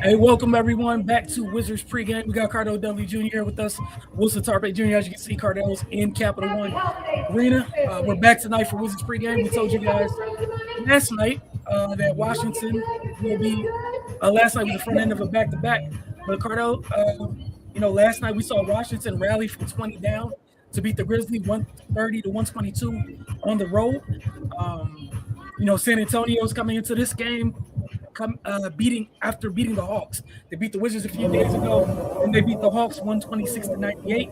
Hey, welcome everyone back to Wizards Pregame. We got Cardell W. Jr. here with us, Wilson Tarpe Jr. As you can see, Cardell's in Capital One Arena. We're back tonight for Wizards Pregame. We told you guys last night that Washington will be last night was the front end of a back-to-back. But Cardell, last night we saw Washington rally from 20 down to beat the Grizzlies 130 to 122 on the road. San Antonio's coming into this game beating the Hawks. They beat the Wizards a few days ago, and they beat the Hawks 126 to 98.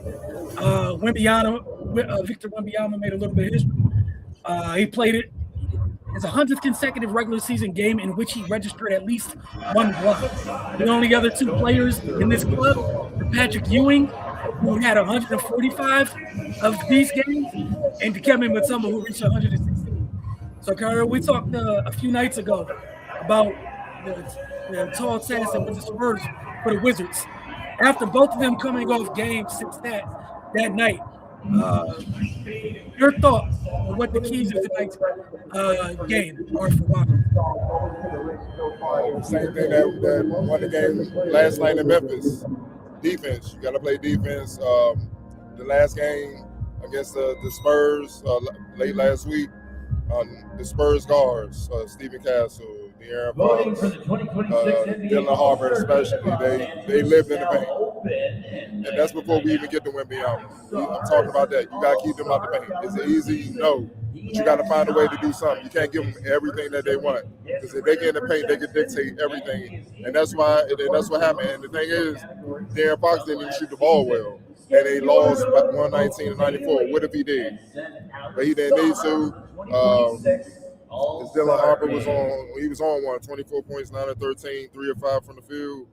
Victor Wembanyama made a little bit of history. He played it as a 100th consecutive regular season game in which he registered at least one block. The only other two players in this club were Patrick Ewing, who had 145 of these games, and Dikembe Mutombo, who reached 116. So, Carter, we talked a few nights ago about the tall task that was the Spurs for the Wizards. After both of them coming off games since that night, your thoughts on what the keys of tonight's game are for Washington? Same thing that won the game last night in Memphis. Defense. You got to play defense. The last game against the Spurs late last week, the Spurs guards, Stephen Castle, De'Aaron Fox, Dylan Harper especially, they lived in the paint. And that's before we even get to Wembanyama. I'm talking about that. You got to keep them out the paint. Is it easy? No. But you got to find a way to do something. You can't give them everything that they want. Because if they get in the paint, they can dictate everything. And that's what happened. And the thing is, De'Aaron Fox didn't even shoot the ball well. And they lost 119 to 94. What if he did? But he didn't need to. Dylan Harper was on one, 24 points, 9 of 13, 3 of 5 from the field,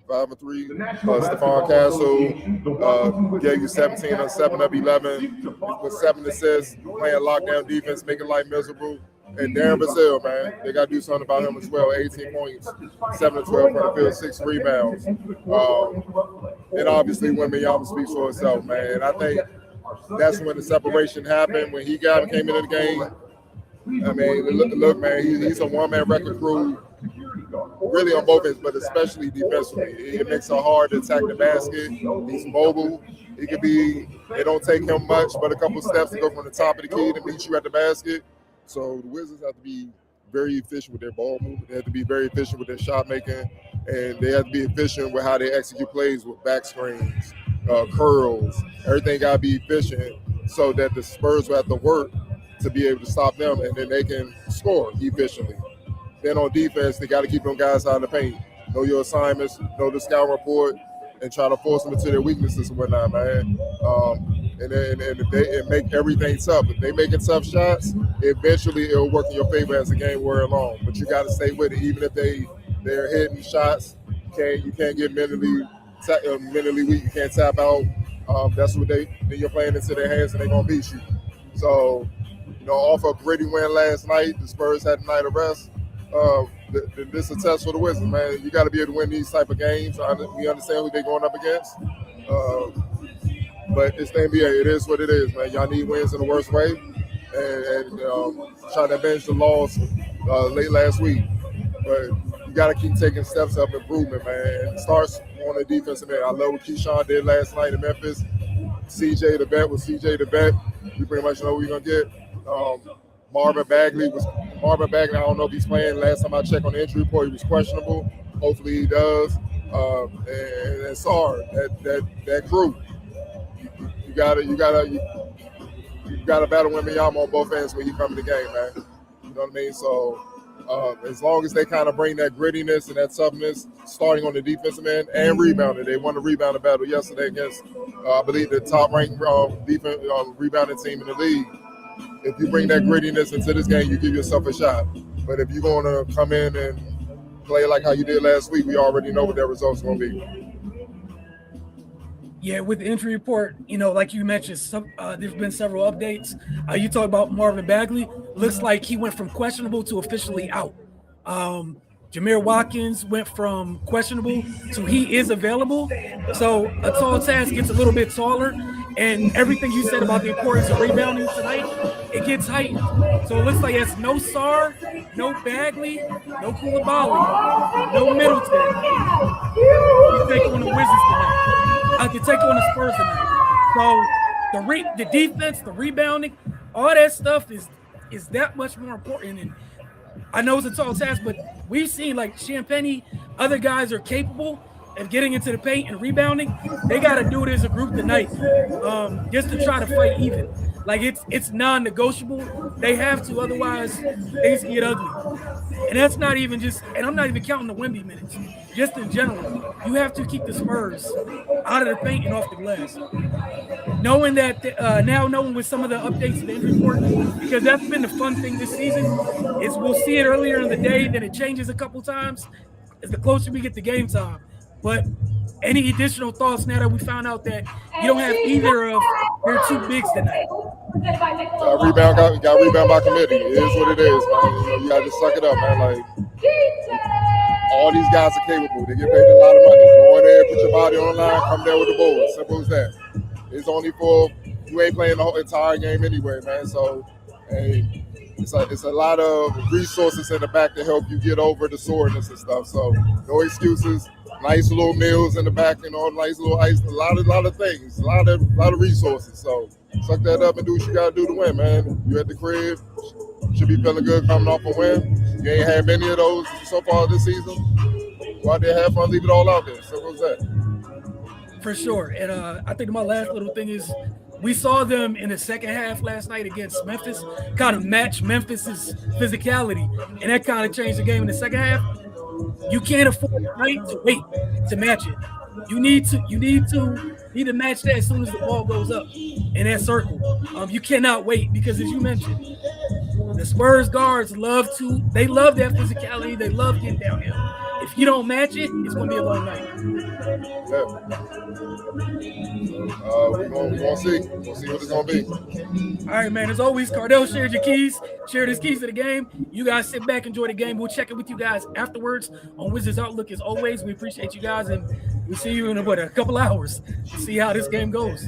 5 of 3. Stephon Castle gave you 17 of 7 of 11 with 7 assists, playing lockdown defense, making life miserable. And Darren Vassell, man, they got to do something about him as well. 18 points, 7 of 12 from the field, 6 rebounds. And obviously Wembanyama speaks for himself, man. And I think that's when the separation happened, when he came into the game. I mean, look, man, he's a one-man record crew, really on both ends, but especially defensively. It makes it hard to attack the basket. He's mobile. It don't take him much but a couple steps to go from the top of the key to meet you at the basket. So the Wizards have to be very efficient with their ball movement. They have to be very efficient with their shot making, and they have to be efficient with how they execute plays with back screens, curls. Everything got to be efficient so that the Spurs will have to work to be able to stop them, and then they can score efficiently. Then on defense, they got to keep them guys out of the paint. Know your assignments, know the scout report, and try to force them into their weaknesses and whatnot, man. And make everything tough. If they making tough shots, eventually it'll work in your favor as the game wears along. But you got to stay with it, even if they're hitting shots. You can't get mentally weak. You can't tap out. That's what then you're playing into their hands, and they're gonna beat you. So, off a gritty win last night, the Spurs had a night of rest. This is a test for the Wizards, man. You got to be able to win these type of games. We understand who they're going up against. But it's the NBA. It is what it is, man. Y'all need wins in the worst way. And trying to avenge the loss late last week. But you got to keep taking steps of improvement, man. It starts on the defensive end. I love what Keyshawn did last night in Memphis. CJ the vet was CJ the vet. You pretty much know what you're going to get. Marvin Bagley, I don't know if he's playing. Last time I checked on the injury report, he was questionable. Hopefully he does. And Sarr, that group. You gotta battle Wembanyama on both ends when you come in the game, man. You know what I mean? So as long as they kind of bring that grittiness and that toughness, starting on the defensive end and rebounding. They won the rebounding battle yesterday against, I believe, the top-ranked rebounding team in the league. If you bring that grittiness into this game, you give yourself a shot. But if you're going to come in and play like how you did last week, we already know what that result's going to be. Yeah, with the injury report, like you mentioned, there's been several updates. You talk about Marvin Bagley. Looks like he went from questionable to officially out. Jameer Watkins went from questionable to he is available. So a tall task gets a little bit taller. And everything you said about the importance of rebounding tonight, it gets heightened. So it looks like it's no Sarr, no Bagley, no Koulibaly, no Middleton. You take on the Wizards tonight. I can take on the Spurs tonight. So the defense, the rebounding, all that stuff is that much more important. And I know it's a tall task, but we've seen like Champagne, other guys are capable of getting into the paint and rebounding. They got to do it as a group tonight, just to try to fight even. Like it's non-negotiable. They have to, otherwise things get ugly. And that's not even just, and I'm not even counting the Wemby minutes. Just in general, you have to keep the Spurs out of the paint and off the glass. Knowing that now, knowing with some of the updates to the injury report, because that's been the fun thing this season, is we'll see it earlier in the day, then it changes a couple times as the closer we get to game time. But any additional thoughts now that we found out that you don't have either of their two bigs tonight? Rebound got rebound by committee. It is what it is, man. You gotta just suck it up, man. Like all these guys are capable. They get paid a lot of money. Go in there, put your body on the line, come there with the ball. Simple as that. It's only for you ain't playing the whole entire game anyway, man. So hey, it's a lot of resources in the back to help you get over the soreness and stuff. So no excuses. Nice little meals in the back, nice little ice, a lot of things, a lot of resources. So suck that up and do what you gotta do to win, man. You at the crib, should be feeling good coming off a win. You ain't had many of those so far this season. Go out there, have fun, leave it all out there. So what's that? For sure. And I think my last little thing is we saw them in the second half last night against Memphis, kind of match Memphis's physicality, and that kind of changed the game in the second half. You can't afford to wait to match it. You need to match that as soon as the ball goes up in that circle. You cannot wait because, as you mentioned, the Spurs guards love that physicality. They love getting downhill. If you don't match it, it's going to be a long night. Yeah. We're going to see. We'll see what it's going to be. All right, man. As always, Cardell shared your keys. Shared his keys to the game. You guys sit back, enjoy the game. We'll check in with you guys afterwards on Wizards Outlook. As always, we appreciate you guys, and we'll see you in a couple hours to see how this game goes.